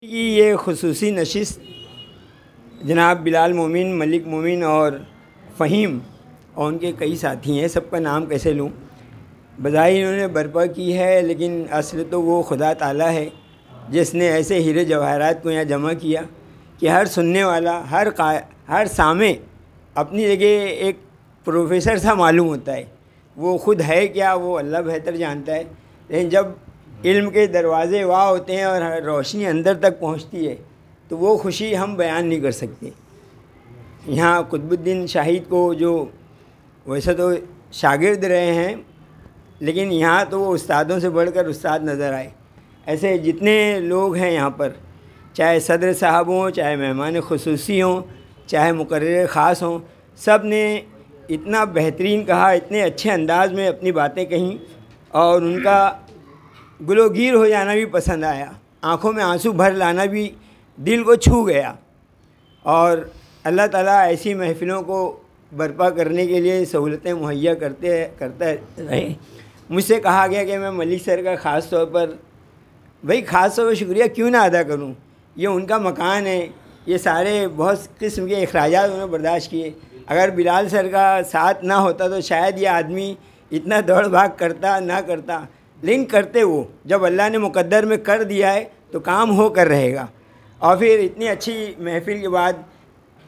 کہ یہ خصوصی نشست جناب بلال مومن، ملک مومن اور فہیم اور ان کے کئی ساتھی ہیں، سب کا نام کیسے لوں، بظاہر انہوں نے برپا کی ہے، لیکن اصل تو وہ خدا تعالیٰ ہے جس نے ایسے ہیرے جواہرات کو یہاں جمع کیا کہ ہر سننے والا، ہر سامع اپنی جگہ ایک پروفیسر سا معلوم ہوتا ہے۔ وہ خود ہے کیا وہ اللہ بہتر جانتا ہے، لیکن جب علم کے دروازے واہ ہوتے ہیں اور روشنی اندر تک پہنچتی ہے تو وہ خوشی ہم بیان نہیں کر سکتے۔ یہاں قطب الدین شاہد کو جو ویسے تو شاگرد رہے ہیں، لیکن یہاں تو وہ استادوں سے بڑھ کر استاد نظر آئے۔ ایسے جتنے لوگ ہیں یہاں پر، چاہے صدر صاحب ہوں، چاہے مہمان خصوصی ہوں، چاہے مقرر خاص ہوں، سب نے اتنا بہترین کہا، اتنے اچھے انداز میں اپنی باتیں کہیں، اور ان کا گلو گیر ہو جانا بھی پسند آیا، آنکھوں میں آنسو بھر لانا بھی دل کو چھو گیا۔ اور اللہ تعالیٰ ایسی محفلوں کو برپا کرنے کے لیے سہولتیں مہیا کرتا رہے۔ مجھ سے کہا گیا کہ میں ملک سر کا خاص طور پر خاص طور پر شکریہ کیوں نہ ادا کروں، یہ ان کا مکان ہے، یہ سارے بہت قسم کے اخراجات انہوں نے برداشت کیے۔ اگر بلال سر کا ساتھ نہ ہوتا تو شاید یہ آدمی اتنا دوڑ بھاگ کرتا نہ کرتا، لیکن کرتے وہ، جب اللہ نے مقدر میں کر دیا ہے تو کام ہو کر رہے گا۔ اور پھر اتنی اچھی محفل کے بعد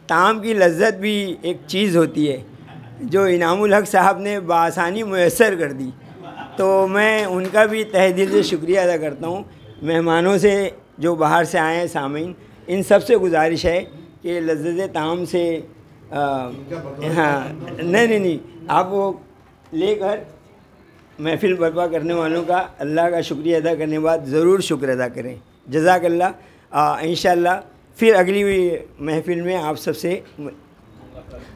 طعام کی لذت بھی ایک چیز ہوتی ہے جو انعام الحق صاحب نے بآسانی میسر کر دی، تو میں ان کا بھی تہ دل سے شکریہ ادا کرتا ہوں۔ مہمانوں سے جو باہر سے آئے ہیں، سامعین، ان سب سے گزارش ہے کہ لذت طعام سے نہیں آپ وہ لے کر محفل برپا کرنے والوں کا اللہ کا شکریہ ادا کرنے کے بعد ضرور شکر ادا کریں۔ جزاک اللہ۔ انشاءاللہ پھر اگلی محفل میں آپ سب سے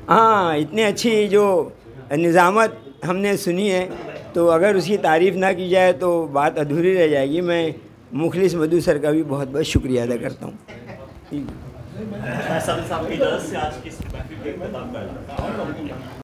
اتنی اچھی جو نظامت ہم نے سنی ہے، تو اگر اس کی تعریف نہ کی جائے تو بات ادھوری رہ جائے گی۔ میں مخلص مدو سر کا بھی بہت بہت شکریہ ادا کرتا ہوں۔